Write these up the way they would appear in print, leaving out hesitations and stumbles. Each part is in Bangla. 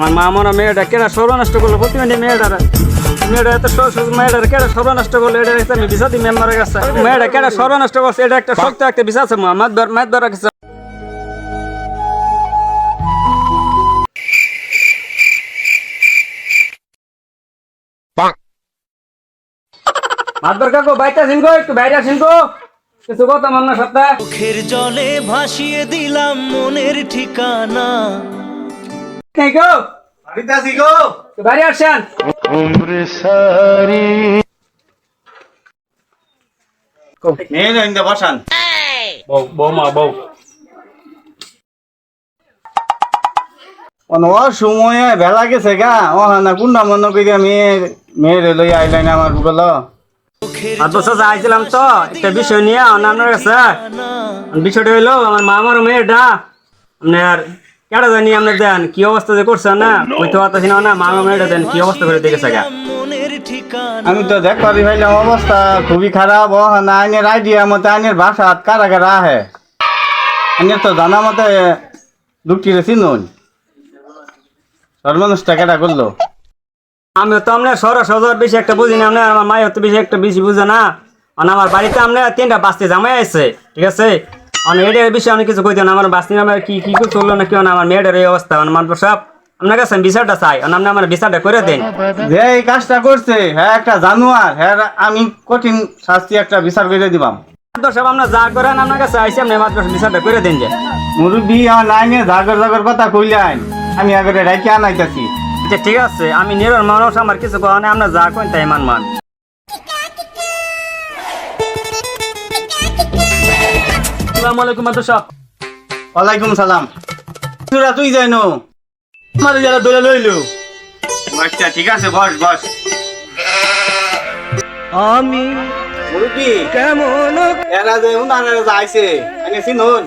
আমার মা মনে মেয়েটা কেনা সর্বনষ্ট করলো প্রতিদিন মেয়েটা এত মেয়েটার কেটা সর্বনষ্ট করলো এটা আমি বিচার দিই মেম্বারের কাছে মেয়েটা কেটা সর্বনষ্ট করছে এটা একটা শক্ত একটা বিচার আছে মাতবার রাখছে মাতবার কাকু বাইতে আসেন গো একটু বাইরে আসেন গো কিছু কথা মন না সপ্তাহ চোখের জলে ভাসিয়ে দিলাম মনের ঠিকানা নেই গো বাড়িতে আসি গো বাইরে আসেন বসান বৌমা বউ সময় বেলা গেছে গা ও না কোনটা মনে করি মেয়ের লই আইলাইন আমার বলো আইছিলাম তো একটা বিষয় নিয়ে আপনার কাছে বিষয়টা হইলো আমার মামার মেয়েটা আপনার কেটা জানি আপনার দেন কি অবস্থা যে করছে না হইতে পারতেছি না মামার মেয়েটা দেন কি অবস্থা করে দেখেছে গা আমি তো দেখ পারি ভাইলাম অবস্থা খুবই খারাপ ও না আইনের আইডিয়া মতে আইনের ভাষা কারা কারা আহে আইনের তো জানা মতে দুঃখীরে চিনুন সর্বনষ্ট কেটা করলো আমি তো আপনার সহজ বেশি একটা বুঝি না আপনার আমার মায়ের তো বেশি বুঝে না আমার বাড়িতে আপনার 3টা বাস্তি জামাই আছে ঠিক আছে এটার বিষয়ে আমি কিছু কই দেন আমার বাস্তি আমার কি চললো না কি না আমার মেয়েটার এই অবস্থা আমার সব আপনার কাছে বিচারটা চাই আপনি আমার বিচারটা করে দেন যে এই কাজটা করছে হ্যাঁ একটা জানোয়ার হ্যাঁ আমি কঠিন শাস্তি একটা বিচার করে দিবাম সব আপনার যা করেন আপনার কাছে আইসি আপনি মাত্র বিচারটা করে দেন যে মুরব্বী আমার লাইনে জাগর কথা কইলেন আমি আগে রাইকে আনাইতেছি আচ্ছা ঠিক আছে আমি নিরর মানুষ আমার কিছু কথা নেই আপনার যা করেন তাই মানব আমি আসসালামু আলাইকুম মাত্র সব ওয়ালাইকুম সালাম তোরা তুই যাইনো আমাদের যারা দলে লইলো আচ্ছা ঠিক আছে বস আমি মুরব্বী কেমন এরা যে উনারা যাইছে আমি চিনুন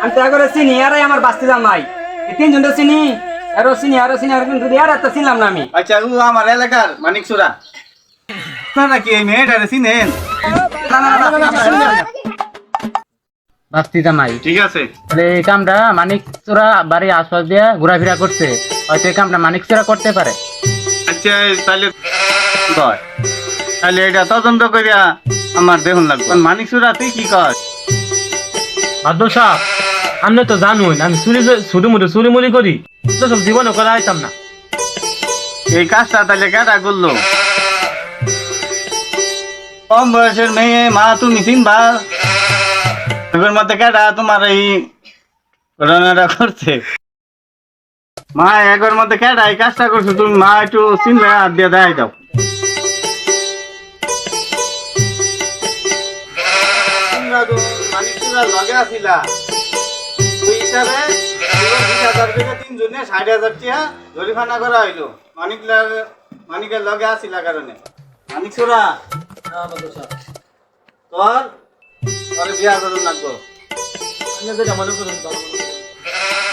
আমি তো একবারে চিনি আরে আমার বাস্তি জামাই এই 3 জন তো চিনি আরো চিনি আর কিন্তু আর একটা চিনলাম না আমি আচ্ছা ও আমার এলাকার মানিক সুরা না কি এই মেয়েটারে চিনেন বাস্তি জামাই ঠিক আছে এই কামটা মানিক চোরা বাড়ির আশপাশ দিয়ে ঘোরাফেরা করছে হয়তো এই কামটা মানিক চোরা করতে পারে আচ্ছা তাহলে এটা তদন্ত করিয়া আমার দেখুন লাগবে মানিক সুরা তুই কি কর ভাদ্র সাহ আপনি তো জানুন আমি চুরি করি তো সব জীবনে করা আইতাম না এই কাজটা তাহলে কেটা করলো কম বয়সের মেয়ে মা তুমি চিনবা এর মধ্যে কেটা তোমার এই ঘটনাটা করছে মা এগোর মধ্যে কেটা এই কাজটা করছো তুমি মা একটু চিনলে হাত দিয়ে দেখাই দাও লগে আসিলা ওই হিসাবে 20,000 থেকে 3 জনে 60,000 টাকা জরিমানা করা হইলো মানিকের লগে আসিলা কারণে মানিক সুরা তোর বিয়া করুন লাগবো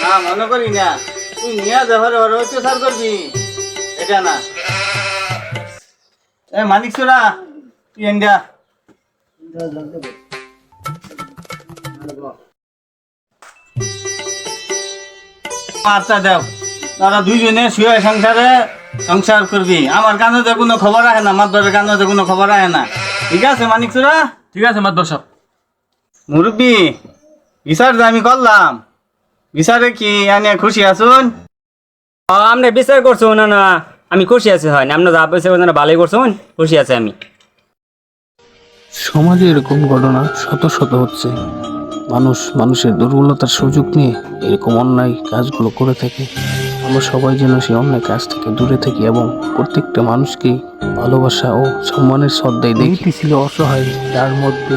না মনে করি না তুই নিয়ে যাবারে ওর অত্যাচার করবি এটা না এ মানিক সুরা তুই ইন্ডিয়া আচ্ছা দেও তারা দুইজনে শুয়ে সংসার করবি আমার কানে তো কোনো খবর রাখে না মাদ্দরের কানে তো কোনো খবর রাখে না ঠিক আছে মানিক সুরা ঠিক আছে মাদ্র সাহ মুরব্বী বিচার যে আমি করলাম বিচারে কি এনে খুশি আছুন আপনি বিচার করছো না আমি খুশি আছি হয় না আপনি যা পয়সা করছেন ভালোই করছেন খুশি আছি আমি সমাজে এরকম ঘটনা শত শত হচ্ছে মানুষের দুর্বলতার সুযোগ নিয়ে এরকম অন্যায় কাজগুলো করে থাকে আমরা সবাই যেন সেই অন্যায় কাজ থেকে দূরে থাকি এবং প্রত্যেকটা মানুষকে ভালোবাসা ও সম্মানের শ্রদ্ধায় দেখি ছিল অসহায় যার মধ্যে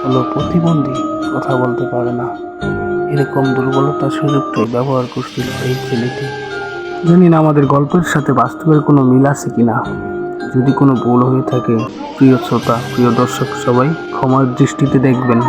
হলো প্রতিবন্ধী কথা বলতে পারে না এরকম দুর্বলতার সুযোগটাই ব্যবহার করছিল এই ছেলেটি জানি না আমাদের গল্পের সাথে বাস্তবের কোনো মিল আছে কিনা যদি কোনো ভুল হয়ে থাকে প্রিয় শ্রোতা প্রিয় দর্শক সবাই ক্ষমার দৃষ্টিতে দেখবেন।